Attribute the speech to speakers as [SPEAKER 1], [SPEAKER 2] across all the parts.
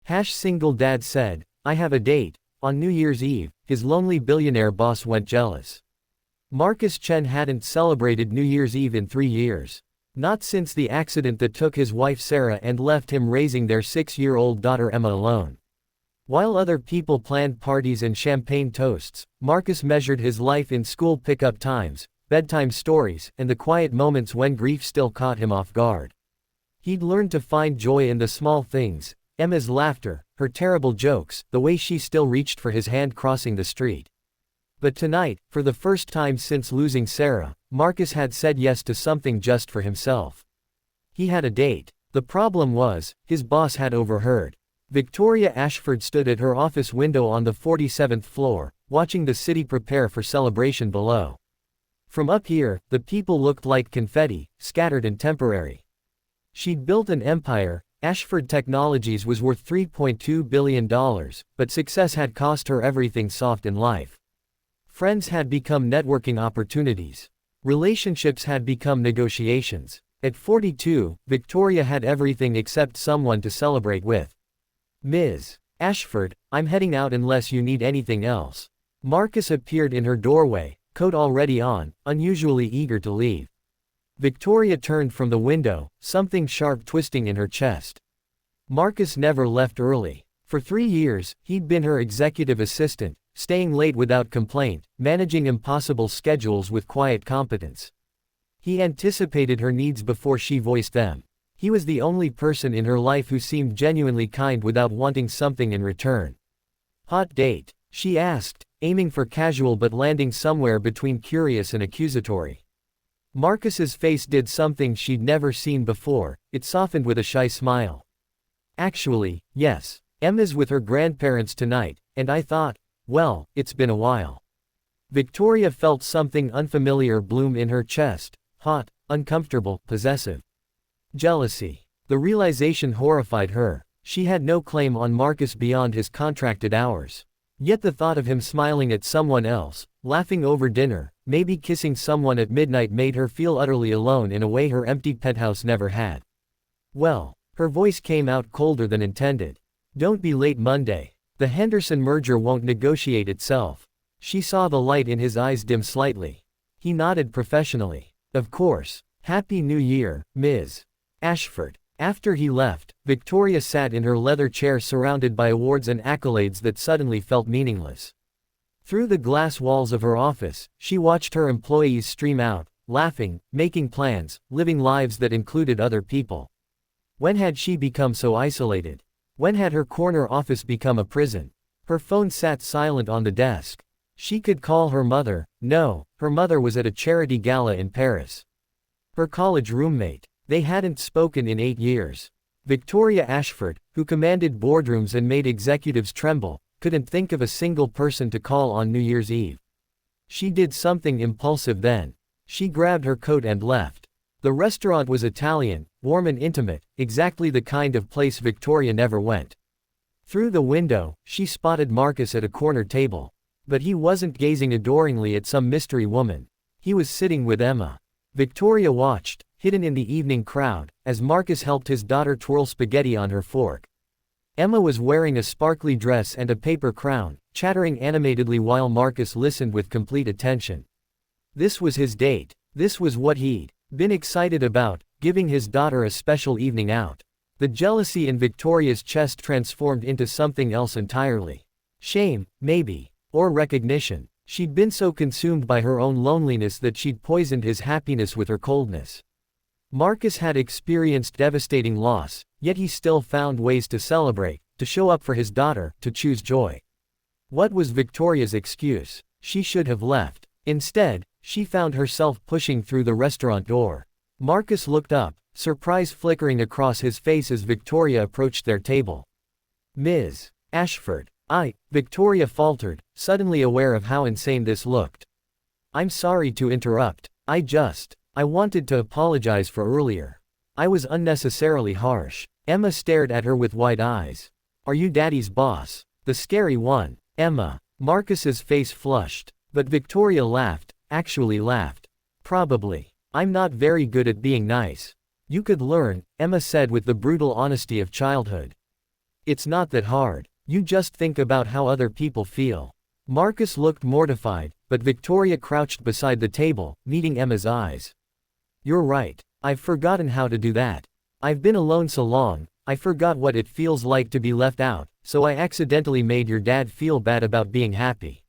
[SPEAKER 1] Single dad said, I have a date. On New Year's Eve, his lonely billionaire boss went jealous. Marcus Chen hadn't celebrated New Year's Eve in 3 years. Not since the accident that took his wife Sarah and left him raising their 6-year-old daughter Emma alone. While other people planned parties and champagne toasts, Marcus measured his life in school pickup times, bedtime stories, and the quiet moments when grief still caught him off guard. He'd learned to find joy in the small things, Emma's laughter, her terrible jokes, the way she still reached for his hand crossing the street. But tonight, for the first time since losing Sarah, Marcus had said yes to something just for himself. He had a date. The problem was, his boss had overheard. Victoria Ashford stood at her office window on the 47th floor, watching the city prepare for celebration below. From up here, the people looked like confetti, scattered and temporary. She'd built an empire. Ashford Technologies was worth $3.2 billion, but success had cost her everything soft in life. Friends had become networking opportunities. Relationships had become negotiations. At 42, Victoria had everything except someone to celebrate with. Ms. Ashford, I'm heading out unless you need anything else. Marcus appeared in her doorway, coat already on, unusually eager to leave. Victoria turned from the window, something sharp twisting in her chest. Marcus never left early. For 3 years, he'd been her executive assistant, staying late without complaint, managing impossible schedules with quiet competence. He anticipated her needs before she voiced them. He was the only person in her life who seemed genuinely kind without wanting something in return. Hot date? She asked, aiming for casual but landing somewhere between curious and accusatory. Marcus's face did something she'd never seen before, it softened with a shy smile. Actually, yes. Emma's with her grandparents tonight, and I thought, well, it's been a while. Victoria felt something unfamiliar bloom in her chest, hot, uncomfortable, possessive. Jealousy. The realization horrified her. She had no claim on Marcus beyond his contracted hours. Yet the thought of him smiling at someone else, laughing over dinner, maybe kissing someone at midnight made her feel utterly alone in a way her empty penthouse never had. Well, her voice came out colder than intended. Don't be late Monday. The Henderson merger won't negotiate itself. She saw the light in his eyes dim slightly. He nodded professionally. Of course. Happy New Year, Ms. Ashford. After he left, Victoria sat in her leather chair surrounded by awards and accolades that suddenly felt meaningless. Through the glass walls of her office, she watched her employees stream out, laughing, making plans, living lives that included other people. When had she become so isolated? When had her corner office become a prison? Her phone sat silent on the desk. She could call her mother. No, her mother was at a charity gala in Paris. Her college roommate. They hadn't spoken in 8 years. Victoria Ashford, who commanded boardrooms and made executives tremble, couldn't think of a single person to call on New Year's Eve. She did something impulsive then. She grabbed her coat and left. The restaurant was Italian, warm and intimate, exactly the kind of place Victoria never went. Through the window, she spotted Marcus at a corner table. But he wasn't gazing adoringly at some mystery woman. He was sitting with Emma. Victoria watched, hidden in the evening crowd, as Marcus helped his daughter twirl spaghetti on her fork. Emma was wearing a sparkly dress and a paper crown, chattering animatedly while Marcus listened with complete attention. This was his date. This was what he'd been excited about, giving his daughter a special evening out. The jealousy in Victoria's chest transformed into something else entirely. Shame, maybe. Or recognition. She'd been so consumed by her own loneliness that she'd poisoned his happiness with her coldness. Marcus had experienced devastating loss, yet he still found ways to celebrate, to show up for his daughter, to choose joy. What was Victoria's excuse? She should have left. Instead, she found herself pushing through the restaurant door. Marcus looked up, surprise flickering across his face as Victoria approached their table. Ms. Ashford. Victoria faltered, suddenly aware of how insane this looked. I'm sorry to interrupt. I wanted to apologize for earlier. I was unnecessarily harsh. Emma stared at her with wide eyes. Are you Daddy's boss? The scary one. Emma. Marcus's face flushed. But Victoria laughed, actually laughed. Probably. I'm not very good at being nice. You could learn, Emma said with the brutal honesty of childhood. It's not that hard. You just think about how other people feel. Marcus looked mortified, but Victoria crouched beside the table, meeting Emma's eyes. You're right. I've forgotten how to do that. I've been alone so long, I forgot what it feels like to be left out, so I accidentally made your dad feel bad about being happy.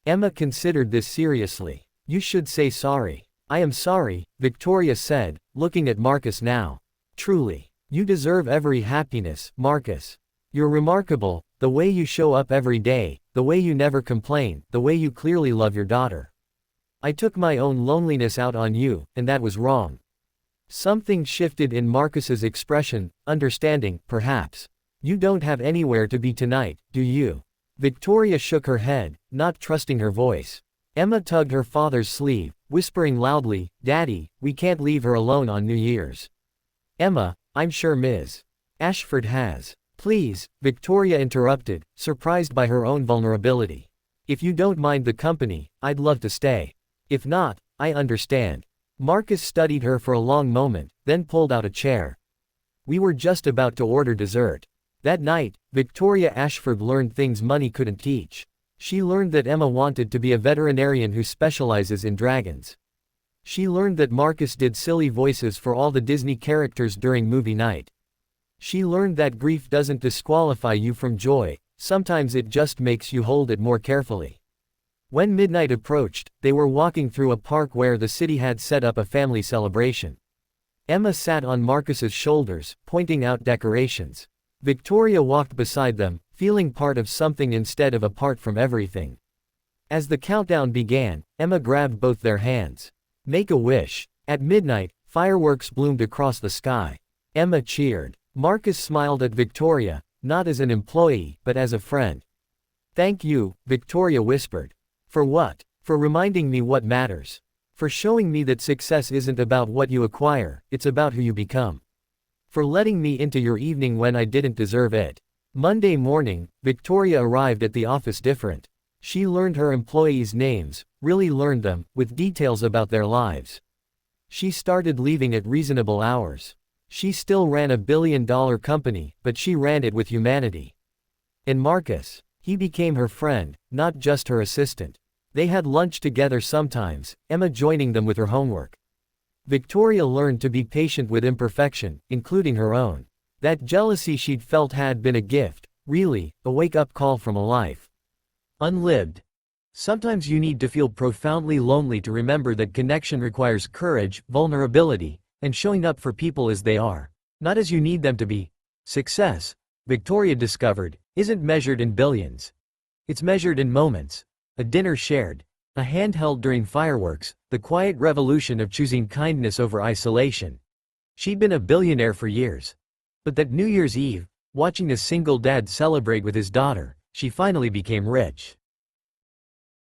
[SPEAKER 1] Emma considered this seriously. You should say sorry. I am sorry, Victoria said, looking at Marcus now. Truly. You deserve every happiness, Marcus. You're remarkable, the way you show up every day, the way you never complain, the way you clearly love your daughter. I took my own loneliness out on you, and that was wrong. Something shifted in Marcus's expression, understanding, perhaps. You don't have anywhere to be tonight, do you? Victoria shook her head, not trusting her voice. Emma tugged her father's sleeve, whispering loudly, Daddy, we can't leave her alone on New Year's. Emma, I'm sure Ms. Ashford has. Please, Victoria interrupted, surprised by her own vulnerability. If you don't mind the company, I'd love to stay. If not, I understand. Marcus studied her for a long moment, then pulled out a chair. We were just about to order dessert. That night, Victoria Ashford learned things money couldn't teach. She learned that Emma wanted to be a veterinarian who specializes in dragons. She learned that Marcus did silly voices for all the Disney characters during movie night. She learned that grief doesn't disqualify you from joy, sometimes it just makes you hold it more carefully. When midnight approached, they were walking through a park where the city had set up a family celebration. Emma sat on Marcus's shoulders, pointing out decorations. Victoria walked beside them, feeling part of something instead of apart from everything. As the countdown began, Emma grabbed both their hands. Make a wish. At midnight, fireworks bloomed across the sky. Emma cheered. Marcus smiled at Victoria, not as an employee, but as a friend. Thank you, Victoria whispered. For what? For reminding me what matters. For showing me that success isn't about what you acquire, it's about who you become. For letting me into your evening when I didn't deserve it. Monday morning, Victoria arrived at the office different. She learned her employees' names, really learned them, with details about their lives. She started leaving at reasonable hours. She still ran a billion-dollar company, but she ran it with humanity. And Marcus, he became her friend, not just her assistant. They had lunch together sometimes, Emma joining them with her homework. Victoria learned to be patient with imperfection, including her own. That jealousy she'd felt had been a gift, really, a wake-up call from a life unlived. Sometimes you need to feel profoundly lonely to remember that connection requires courage, vulnerability, and showing up for people as they are, not as you need them to be. Success, Victoria discovered, isn't measured in billions. It's measured in moments. A dinner shared. A hand held during fireworks, the quiet revolution of choosing kindness over isolation. She'd been a billionaire for years. But that New Year's Eve, watching a single dad celebrate with his daughter, she finally became rich.